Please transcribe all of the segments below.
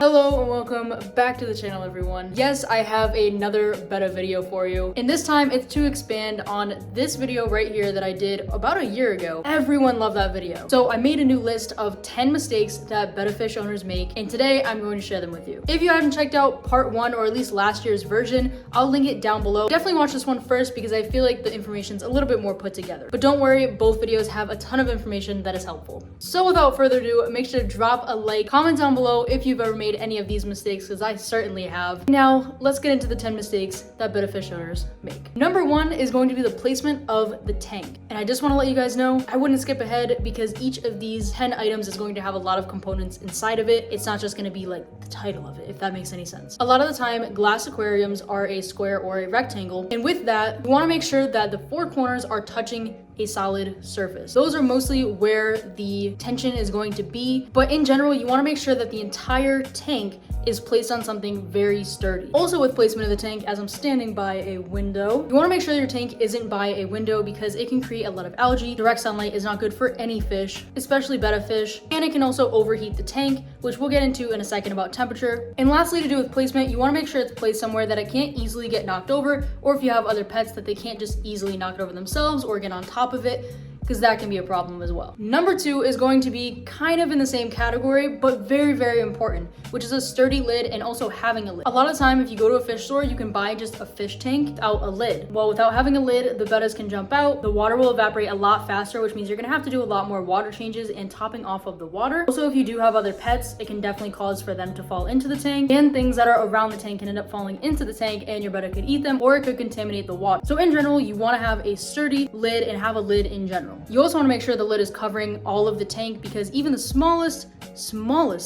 Hello and welcome back to the channel, everyone. Yes, I have another Betta video for you, and this time it's to expand on this video right here that I did about a year ago. Everyone loved that video. So I made a new list of 10 mistakes that Betta fish owners make, and today I'm going to share them with you. If you haven't checked out part 1 or at least last year's version, I'll link it down below. Definitely watch this one first because I feel like the information's a little bit more put together. But don't worry, both videos have a ton of information that is helpful. So without further ado, make sure to drop a like, comment down below if you've ever made any of these mistakes, because I certainly have. Now, let's get into the 10 mistakes that Betta fish owners make. Number 1 is going to be the placement of the tank. And I just want to let you guys know, I wouldn't skip ahead because each of these 10 items is going to have a lot of components inside of it. It's not just going to be like the title of it, if that makes any sense. A lot of the time, glass aquariums are a square or a rectangle. And with that, you want to make sure that the 4 corners are touching a solid surface. Those are mostly where the tension is going to be, but in general, you want to make sure that the entire tank is placed on something very sturdy. Also with placement of the tank, as I'm standing by a window, you want to make sure your tank isn't by a window because it can create a lot of algae. Direct sunlight is not good for any fish, especially Betta fish, and it can also overheat the tank, which we'll get into in a second about temperature. And lastly, to do with placement, you want to make sure it's placed somewhere that it can't easily get knocked over, or if you have other pets that they can't just easily knock it over themselves or get on top of it, because that can be a problem as well. Number 2 is going to be kind of in the same category, but very, very important, which is a sturdy lid and also having a lid. A lot of the time, if you go to a fish store, you can buy just a fish tank without a lid. Well, without having a lid, the bettas can jump out, the water will evaporate a lot faster, which means you're gonna have to do a lot more water changes and topping off of the water. Also, if you do have other pets, it can definitely cause for them to fall into the tank, and things that are around the tank can end up falling into the tank and your betta could eat them, or it could contaminate the water. So in general, you wanna have a sturdy lid and have a lid in general. You also want to make sure the lid is covering all of the tank because even the smallest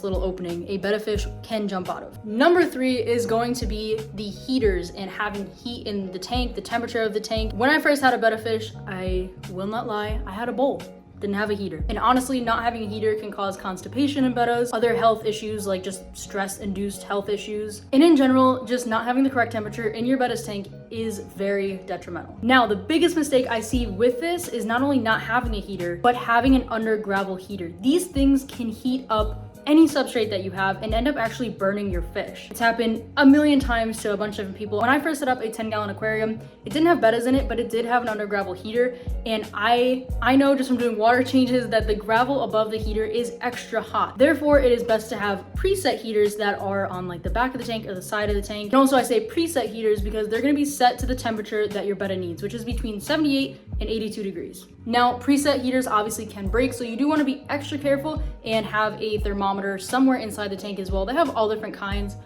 little opening a betta fish can jump out of. Number 3 is going to be the heaters and having heat in the tank, the temperature of the tank. When I first had a betta fish, I will not lie, I had a bowl. Didn't have a heater. And honestly, not having a heater can cause constipation in bettas, other health issues like just stress-induced health issues. And in general, just not having the correct temperature in your betta's tank is very detrimental. Now, the biggest mistake I see with this is not only not having a heater, but having an under gravel heater. These things can heat up any substrate that you have and end up actually burning your fish. It's happened a million times to a bunch of people. When I first set up a 10-gallon aquarium, it didn't have bettas in it, but it did have an under gravel heater. And I know just from doing water changes that the gravel above the heater is extra hot. Therefore, it is best to have preset heaters that are on like the back of the tank or the side of the tank. And also I say preset heaters because they're gonna be set to the temperature that your betta needs, which is between 78 and 82 degrees. Now, preset heaters obviously can break, so you do want to be extra careful and have a thermometer somewhere inside the tank as well. They have all different kinds,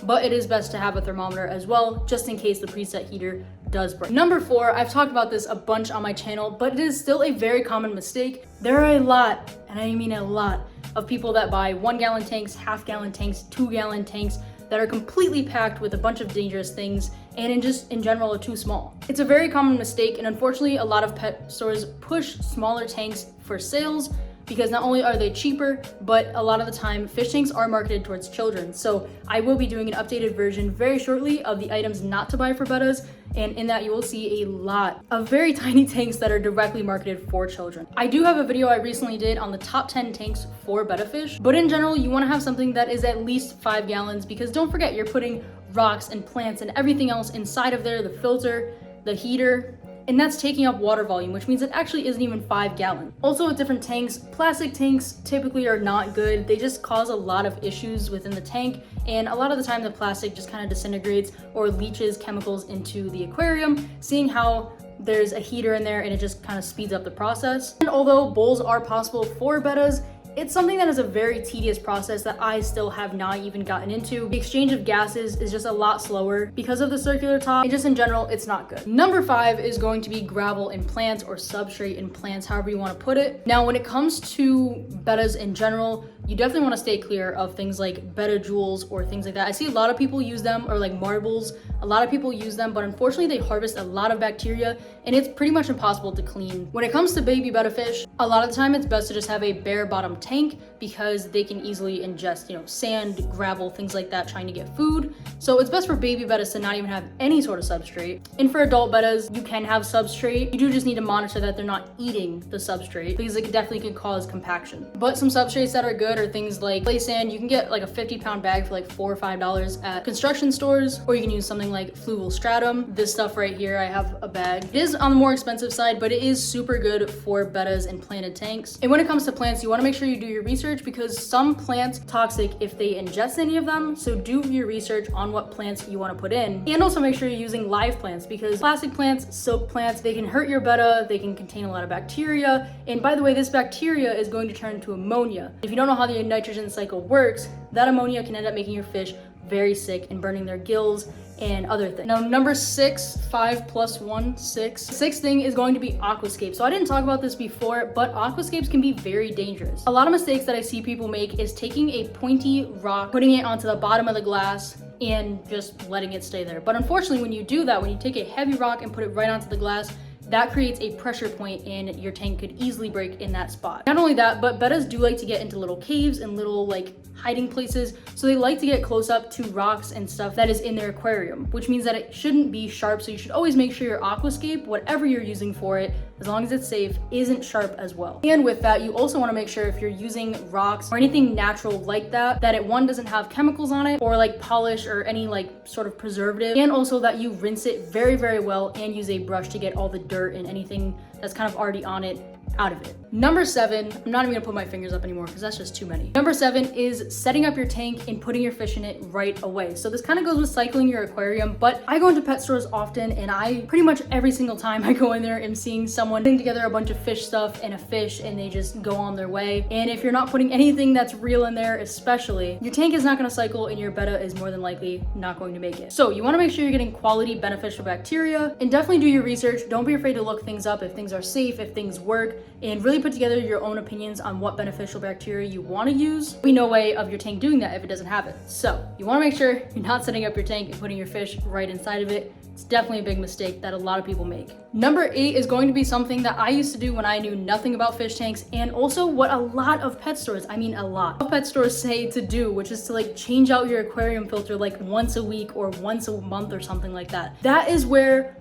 but it is best to have a thermometer as well, just in case the preset heater does break. Number 4, I've talked about this a bunch on my channel, but it is still a very common mistake. There are a lot, and I mean a lot, of people that buy 1-gallon tanks, half-gallon tanks, 2-gallon tanks, that are completely packed with a bunch of dangerous things and in general are too small. It's a very common mistake, and unfortunately a lot of pet stores push smaller tanks for sales because not only are they cheaper, but a lot of the time fish tanks are marketed towards children. So I will be doing an updated version very shortly of the items not to buy for bettas, and in that you will see a lot of very tiny tanks that are directly marketed for children. I do have a video I recently did on the top 10 tanks for betta fish, but in general you want to have something that is at least 5 gallons because don't forget, you're putting rocks and plants and everything else inside of there, the filter, the heater, and that's taking up water volume, which means it actually isn't even 5 gallons. Also with different tanks, plastic tanks typically are not good. They just cause a lot of issues within the tank, and a lot of the time the plastic just kind of disintegrates or leaches chemicals into the aquarium, seeing how there's a heater in there and it just kind of speeds up the process. And although bowls are possible for bettas, it's something that is a very tedious process that I still have not even gotten into. The exchange of gases is just a lot slower because of the circular top, and just in general, it's not good. Number 5 is going to be gravel in plants or substrate in plants, however you want to put it. Now, when it comes to bettas in general, you definitely want to stay clear of things like betta jewels or things like that. I see a lot of people use them, or like marbles. A lot of people use them, but unfortunately they harvest a lot of bacteria and it's pretty much impossible to clean. When it comes to baby betta fish, a lot of the time it's best to just have a bare bottom tank because they can easily ingest, you know, sand, gravel, things like that, trying to get food. So it's best for baby bettas to not even have any sort of substrate. And for adult bettas, you can have substrate. You do just need to monitor that they're not eating the substrate because it definitely can cause compaction. But some substrates that are good are things like play sand. You can get like a 50-pound bag for like $4 or $5 at construction stores, or you can use something like fluval stratum. This stuff right here, I have a bag. It is on the more expensive side, but it is super good for bettas and planted tanks. And when it comes to plants, you want to make sure you do your research because some plants are toxic if they ingest any of them. So do your research on what plants you want to put in, and also make sure you're using live plants because plastic plants, soap plants, they can hurt your betta. They can contain a lot of bacteria. And by the way, this bacteria is going to turn into ammonia. If you don't know how the nitrogen cycle works, that ammonia can end up making your fish very sick and burning their gills and other things. Now, number 6, 5 plus 1, 6. Sixth thing is going to be aquascape. So I didn't talk about this before, but aquascapes can be very dangerous. A lot of mistakes that I see people make is taking a pointy rock, putting it onto the bottom of the glass, and just letting it stay there. But unfortunately, when you do that, when you take a heavy rock and put it right onto the glass, that creates a pressure point and your tank could easily break in that spot. Not only that, but bettas do like to get into little caves and little like hiding places. So they like to get close up to rocks and stuff that is in their aquarium, which means that it shouldn't be sharp. So you should always make sure your aquascape, whatever you're using for it, as long as it's safe, isn't sharp as well. And with that, you also want to make sure if you're using rocks or anything natural like that, that it one doesn't have chemicals on it or like polish or any like sort of preservative, and also that you rinse it very, very well and use a brush to get all the dirt and anything that's kind of already on it out of it. Number 7, I'm not even gonna put my fingers up anymore because that's just too many. Number 7 is setting up your tank and putting your fish in it right away. So this kind of goes with cycling your aquarium, but I go into pet stores often and I pretty much every single time I go in there am seeing someone putting together a bunch of fish stuff and a fish and they just go on their way. And if you're not putting anything that's real in there, especially, your tank is not gonna cycle and your betta is more than likely not going to make it. So you wanna make sure you're getting quality beneficial bacteria and definitely do your research. Don't be afraid to look things up if things are safe, if things work, and really put together your own opinions on what beneficial bacteria you want to use. There'll be no way of your tank doing that if it doesn't have it. So you want to make sure you're not setting up your tank and putting your fish right inside of it. It's definitely a big mistake that a lot of people make. Number 8 is going to be something that I used to do when I knew nothing about fish tanks, and also what a lot of pet stores, I mean a lot of pet stores say to do, which is to like change out your aquarium filter like once a week or once a month or something like that. That is where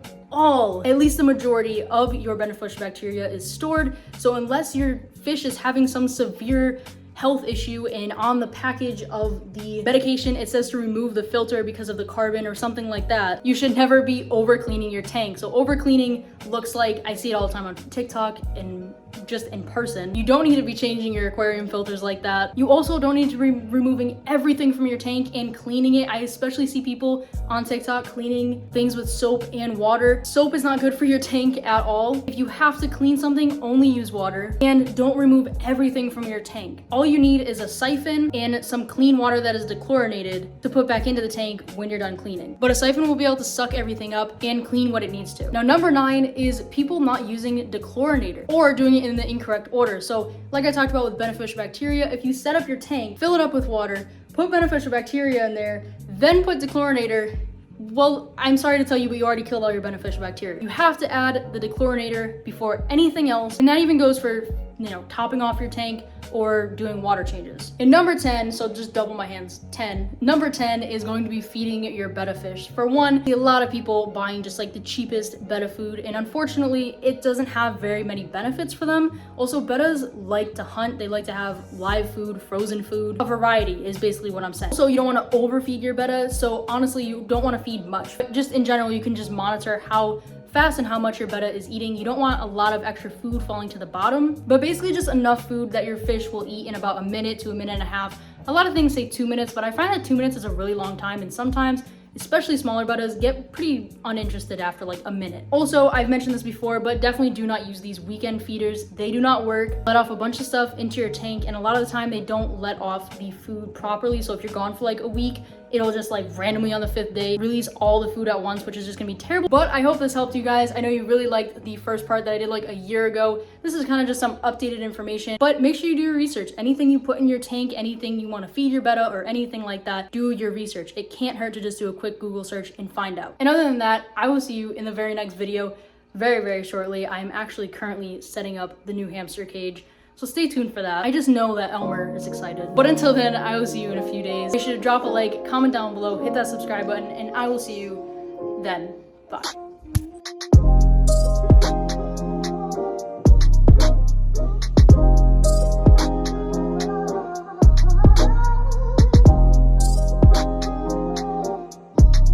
at least the majority of your beneficial bacteria is stored. So unless your fish is having some severe health issue and on the package of the medication it says to remove the filter because of the carbon or something like that, you should never be over cleaning your tank. So over cleaning looks like, I see it all the time on TikTok and just in person. You don't need to be changing your aquarium filters like that. You also don't need to be removing everything from your tank and cleaning it. I especially see people on TikTok cleaning things with soap and water. Soap is not good for your tank at all. If you have to clean something, only use water, and don't remove everything from your tank. All you need is a siphon and some clean water that is dechlorinated to put back into the tank when you're done cleaning. But a siphon will be able to suck everything up and clean what it needs to. Now, number 9 is people not using dechlorinator or doing it in the incorrect order. So like I talked about with beneficial bacteria, if you set up your tank, fill it up with water, put beneficial bacteria in there, then put dechlorinator, well, I'm sorry to tell you, but you already killed all your beneficial bacteria. You have to add the dechlorinator before anything else, and that even goes for, you know, topping off your tank or doing water changes. And number 10, so just double my hands, 10. Number 10 is going to be feeding your betta fish. For one, a lot of people buying just like the cheapest betta food, and unfortunately, it doesn't have very many benefits for them. Also, bettas like to hunt. They like to have live food, frozen food. A variety is basically what I'm saying. So you don't want to overfeed your betta. So honestly, you don't want to feed much. But just in general, you can just monitor how fast and how much your betta is eating. You don't want a lot of extra food falling to the bottom, but basically just enough food that your fish will eat in about a minute to a minute and a half. A lot of things say 2 minutes, but I find that 2 minutes is a really long time, and sometimes especially smaller bettas get pretty uninterested after like a minute. Also, I've mentioned this before, but definitely do not use these weekend feeders. They do not work. Let off a bunch of stuff into your tank, and a lot of the time they don't let off the food properly. So if you're gone for like a week, it'll just like randomly on the 5th day release all the food at once, which is just gonna be terrible. But I hope this helped you guys. I know you really liked the first part that I did like a year ago. This is kind of just some updated information, but make sure you do your research. Anything you put in your tank, anything you want to feed your betta or anything like that, do your research. It can't hurt to just do a quick Google search and find out. And other than that, I will see you in the very next video very, very shortly. I am actually currently setting up the new hamster cage So stay tuned for that. I just know that Elmer is excited. But until then, I will see you in a few days. Make sure to drop a like, comment down below, hit that subscribe button, and I will see you then. Bye.